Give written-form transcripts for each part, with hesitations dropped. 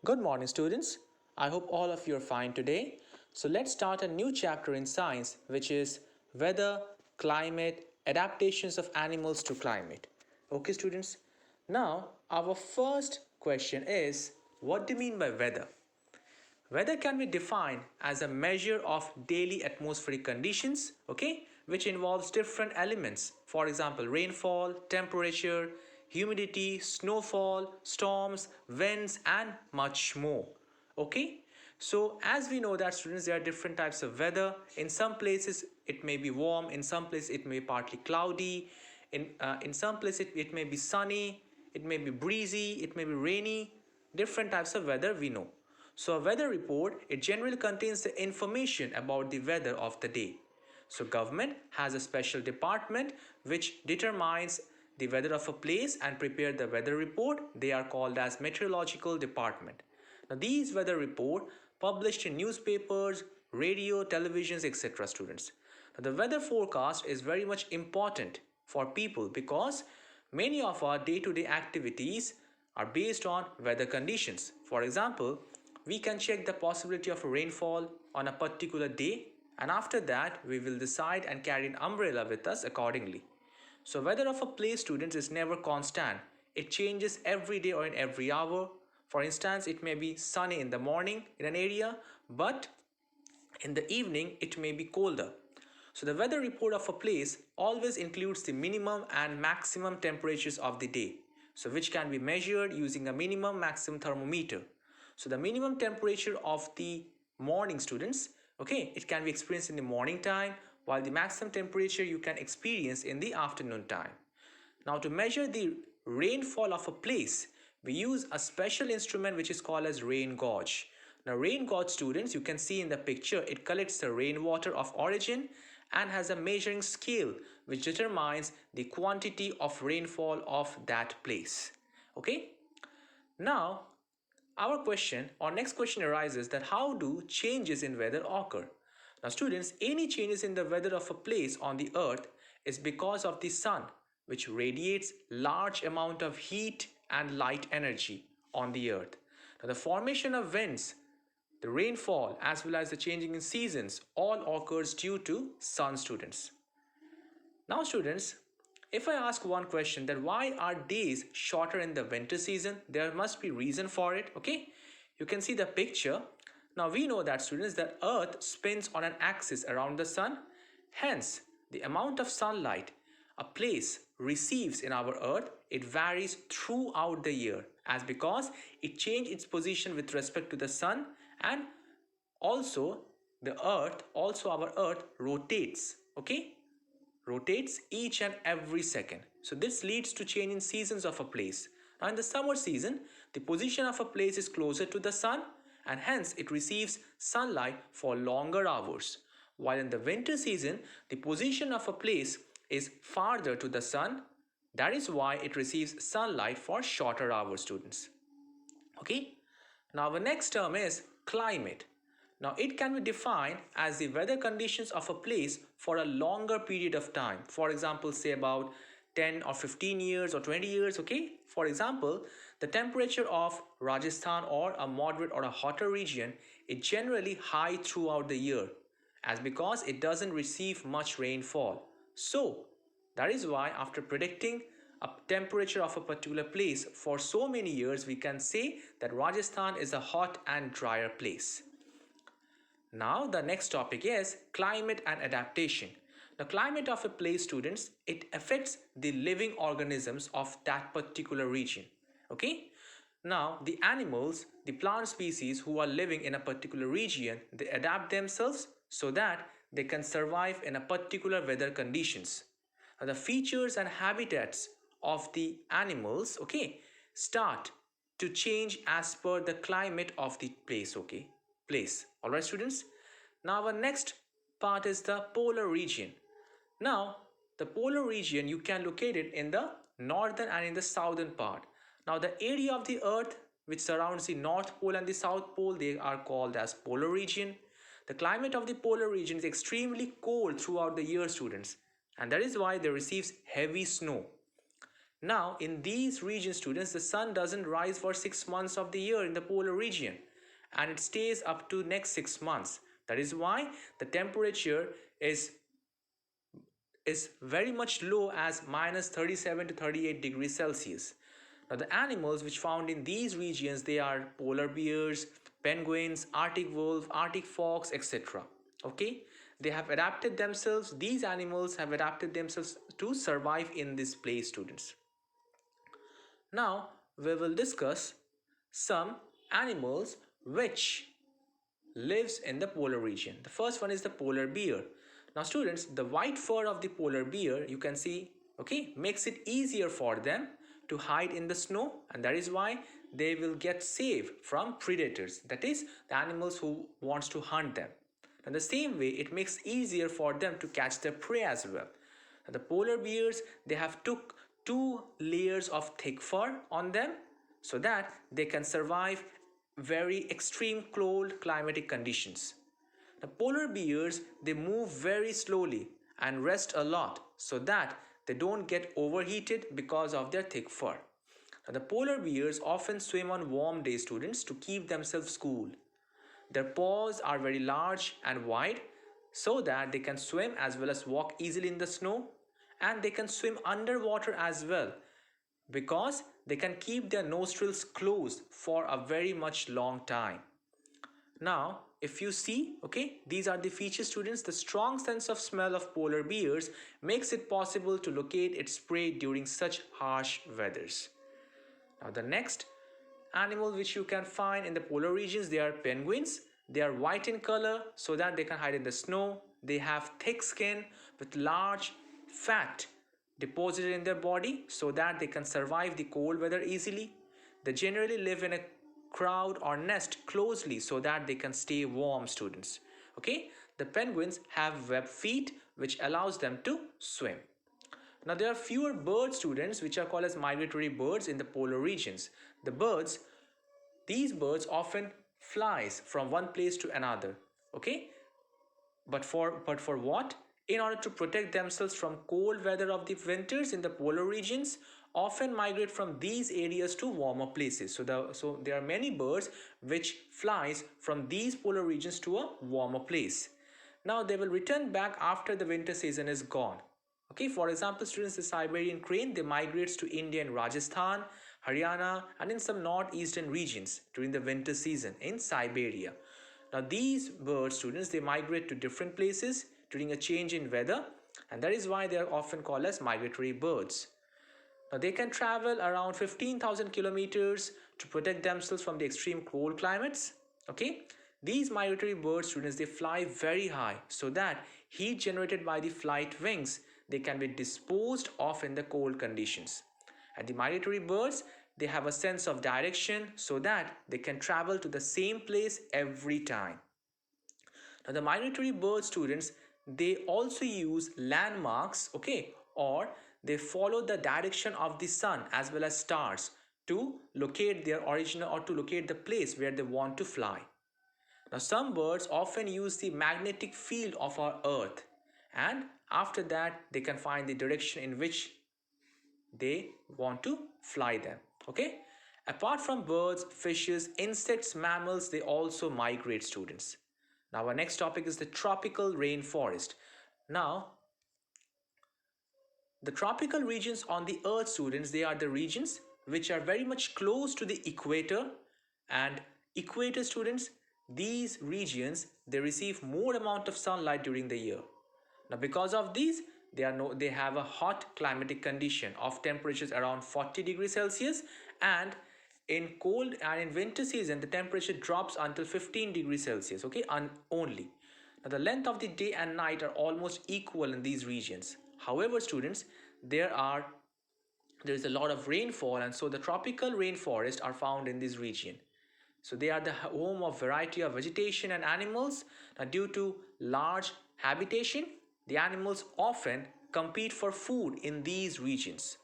Good morning, students. I hope all of you are fine today. So let's start a new chapter in science, which is weather, climate, adaptations of animals to climate. Okay, students. Now, our first question is, what do you mean by weather? Weather can be defined as a measure of daily atmospheric conditions, okay, which involves different elements. For example, rainfall, temperature, humidity, snowfall, storms, winds, and much more. Okay, so as we know that students, there are different types of weather. In some places it may be warm, in some places it may be partly cloudy, in some places it may be sunny, it may be breezy, it may be rainy. Different types of weather we know. So a weather report, it generally contains the information about the weather of the day. So government has a special department which determines the weather of a place and prepare the weather report. They are called as meteorological department. Now these weather report published in newspapers, radio, televisions, etc. students. Now the weather forecast is very much important for people because many of our day-to-day activities are based on weather conditions. For example, we can check the possibility of rainfall on a particular day, and after that we will decide and carry an umbrella with us accordingly. So weather of a place, students, is never constant. It changes every day or in every hour. For instance, it may be sunny in the morning in an area, but in the evening it may be colder. So the weather report of a place always includes the minimum and maximum temperatures of the day, so which can be measured using a minimum maximum thermometer. So the minimum temperature of the morning, students, okay, it can be experienced in the morning time, while the maximum temperature you can experience in the afternoon time. Now to measure the rainfall of a place, we use a special instrument which is called as rain gauge. Now rain gauge, students, you can see in the picture, it collects the rainwater of origin and has a measuring scale which determines the quantity of rainfall of that place. Okay. Now our question or next question arises that how do changes in weather occur? Now students, any changes in the weather of a place on the earth is because of the sun, which radiates large amount of heat and light energy on the earth. Now the formation of winds, the rainfall, as well as the changing in seasons all occurs due to sun, students. Now students, if I ask one question that why are days shorter in the winter season, there must be reason for it, okay? You can see the picture. Now we know that, students, that earth spins on an axis around the sun. Hence, the amount of sunlight a place receives in our earth, it varies throughout the year, as because it changes its position with respect to the sun, and also our earth rotates, okay, rotates each and every second. So this leads to change in seasons of a place. Now in the summer season, the position of a place is closer to the sun and hence it receives sunlight for longer hours. While in the winter season, the position of a place is farther to the sun. That is why it receives sunlight for shorter hours, students. Okay. Now the next term is climate. Now it can be defined as the weather conditions of a place for a longer period of time. For example, say about 10 or 15 years or 20 years, okay? For example, the temperature of Rajasthan or a moderate or a hotter region is generally high throughout the year, as because it doesn't receive much rainfall. So that is why after predicting a temperature of a particular place for so many years, we can say that Rajasthan is a hot and drier place. Now the next topic is climate and adaptation. The climate of a place, students, it affects the living organisms of that particular region. Okay. Now the animals, the plant species who are living in a particular region, they adapt themselves so that they can survive in a particular weather conditions. Now the features and habitats of the animals, okay, start to change as per the climate of the place, okay, place. All right, students. Now our next part is the polar region. Now the polar region, you can locate it in the northern and in the southern part. Now the area of the earth which surrounds the North Pole and the South Pole, they are called as polar region. The climate of the polar region is extremely cold throughout the year, students, and that is why they receives heavy snow. Now, in these regions, students, the sun doesn't rise for 6 months of the year in the polar region, and it stays up to next 6 months. That is why the temperature is very much low as minus 37 to 38 degrees Celsius. Now the animals which found in these regions, they are polar bears, penguins, Arctic wolf, Arctic fox, etc. Okay, they have adapted themselves, these animals have adapted themselves to survive in this place, students. Now we will discuss some animals which lives in the polar region. The first one is the polar bear. Now students, the white fur of the polar bear, you can see, okay, makes it easier for them to hide in the snow, and that is why they will get safe from predators, that is the animals who wants to hunt them. In the same way, it makes easier for them to catch their prey as well. And the polar bears, they have took 2 layers of thick fur on them so that they can survive very extreme cold climatic conditions. The polar bears, they move very slowly and rest a lot so that they don't get overheated because of their thick fur. Now, the polar bears often swim on warm days, students, to keep themselves cool. Their paws are very large and wide so that they can swim as well as walk easily in the snow, and they can swim underwater as well because they can keep their nostrils closed for a very much long time. Now, if you see, okay, these are the features, students. The strong sense of smell of polar bears makes it possible to locate its prey during such harsh weathers. Now, the next animal which you can find in the polar regions, they are penguins. They are white in color so that they can hide in the snow. They have thick skin with large fat deposited in their body so that they can survive the cold weather easily. They generally live in a crowd or nest closely so that they can stay warm, students. Okay, the penguins have web feet which allows them to swim. Now there are fewer bird, students, which are called as migratory birds in the polar regions. The birds, these birds often flies from one place to another. Okay, but for what? In order to protect themselves from cold weather of the winters in the polar regions, often migrate from these areas to warmer places. So there are many birds which flies from these polar regions to a warmer place. Now they will return back after the winter season is gone. Okay, for example, students, the Siberian crane, they migrates to India and Rajasthan, Haryana, and in some northeastern regions during the winter season in Siberia. Now these birds, students, they migrate to different places during a change in weather, and that is why they are often called as migratory birds. Now they can travel around 15,000 kilometers to protect themselves from the extreme cold climates. Okay, these migratory birds, students, they fly very high so that heat generated by the flight wings, they can be disposed of in the cold conditions. And the migratory birds, they have a sense of direction so that they can travel to the same place every time. Now the migratory bird, students, they also use landmarks, okay, or they follow the direction of the sun as well as stars to locate their original or to locate the place where they want to fly. Now some birds often use the magnetic field of our earth, and after that they can find the direction in which they want to fly them. Okay, apart from birds, fishes, insects, mammals, they also migrate, students. Now our next topic is the tropical rainforest. Now the tropical regions on the earth, students, they are the regions which are very much close to the equator, and equator, students, these regions, they receive more amount of sunlight during the year. Now because of these, they have a hot climatic condition of temperatures around 40 degrees Celsius, and in cold and in winter season the temperature drops until 15 degrees Celsius, okay, only. Now the length of the day and night are almost equal in these regions. However, students, there is a lot of rainfall, and so the tropical rainforests are found in this region. So they are the home of variety of vegetation and animals. Now due to large habitation, the animals often compete for food in these regions.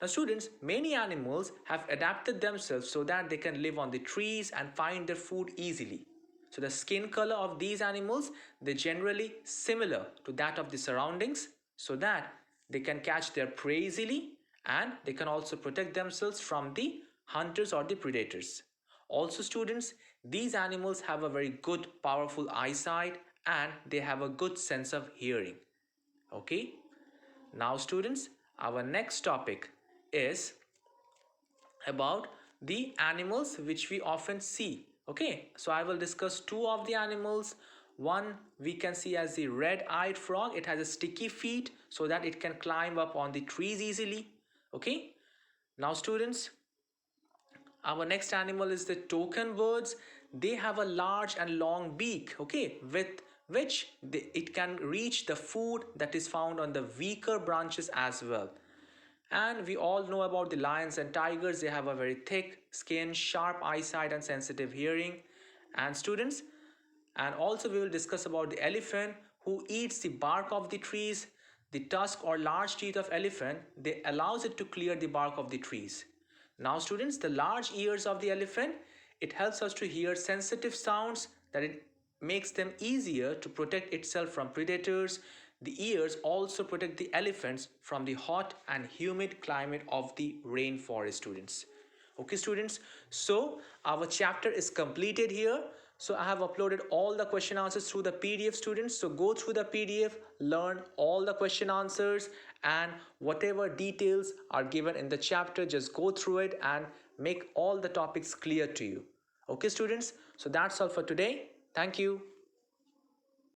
Now students, many animals have adapted themselves so that they can live on the trees and find their food easily. So the skin color of these animals, they're generally similar to that of the surroundings so that they can catch their prey easily, and they can also protect themselves from the hunters or the predators. Also students, these animals have a very good powerful eyesight and they have a good sense of hearing. Okay, now students, our next topic is about the animals which we often see. Okay, so I will discuss two of the animals. One we can see as the red-eyed frog. It has a sticky feet so that it can climb up on the trees easily. Okay, now students, our next animal is the toucan birds. They have a large and long beak, okay, with which it can reach the food that is found on the weaker branches as well. And we all know about the lions and tigers. They have a very thick skin, sharp eyesight, and sensitive hearing. And students, and also we will discuss about the elephant who eats the bark of the trees. The tusk or large teeth of elephant, they allows it to clear the bark of the trees. Now students, the large ears of the elephant, it helps us to hear sensitive sounds that it makes them easier to protect itself from predators. The ears also protect the elephants from the hot and humid climate of the rainforest students. Okay students, so our chapter is completed here. So I have uploaded all the question answers through the PDF students. So go through the PDF, learn all the question answers and whatever details are given in the chapter, just go through it and make all the topics clear to you. Okay students, so that's all for today. Thank you.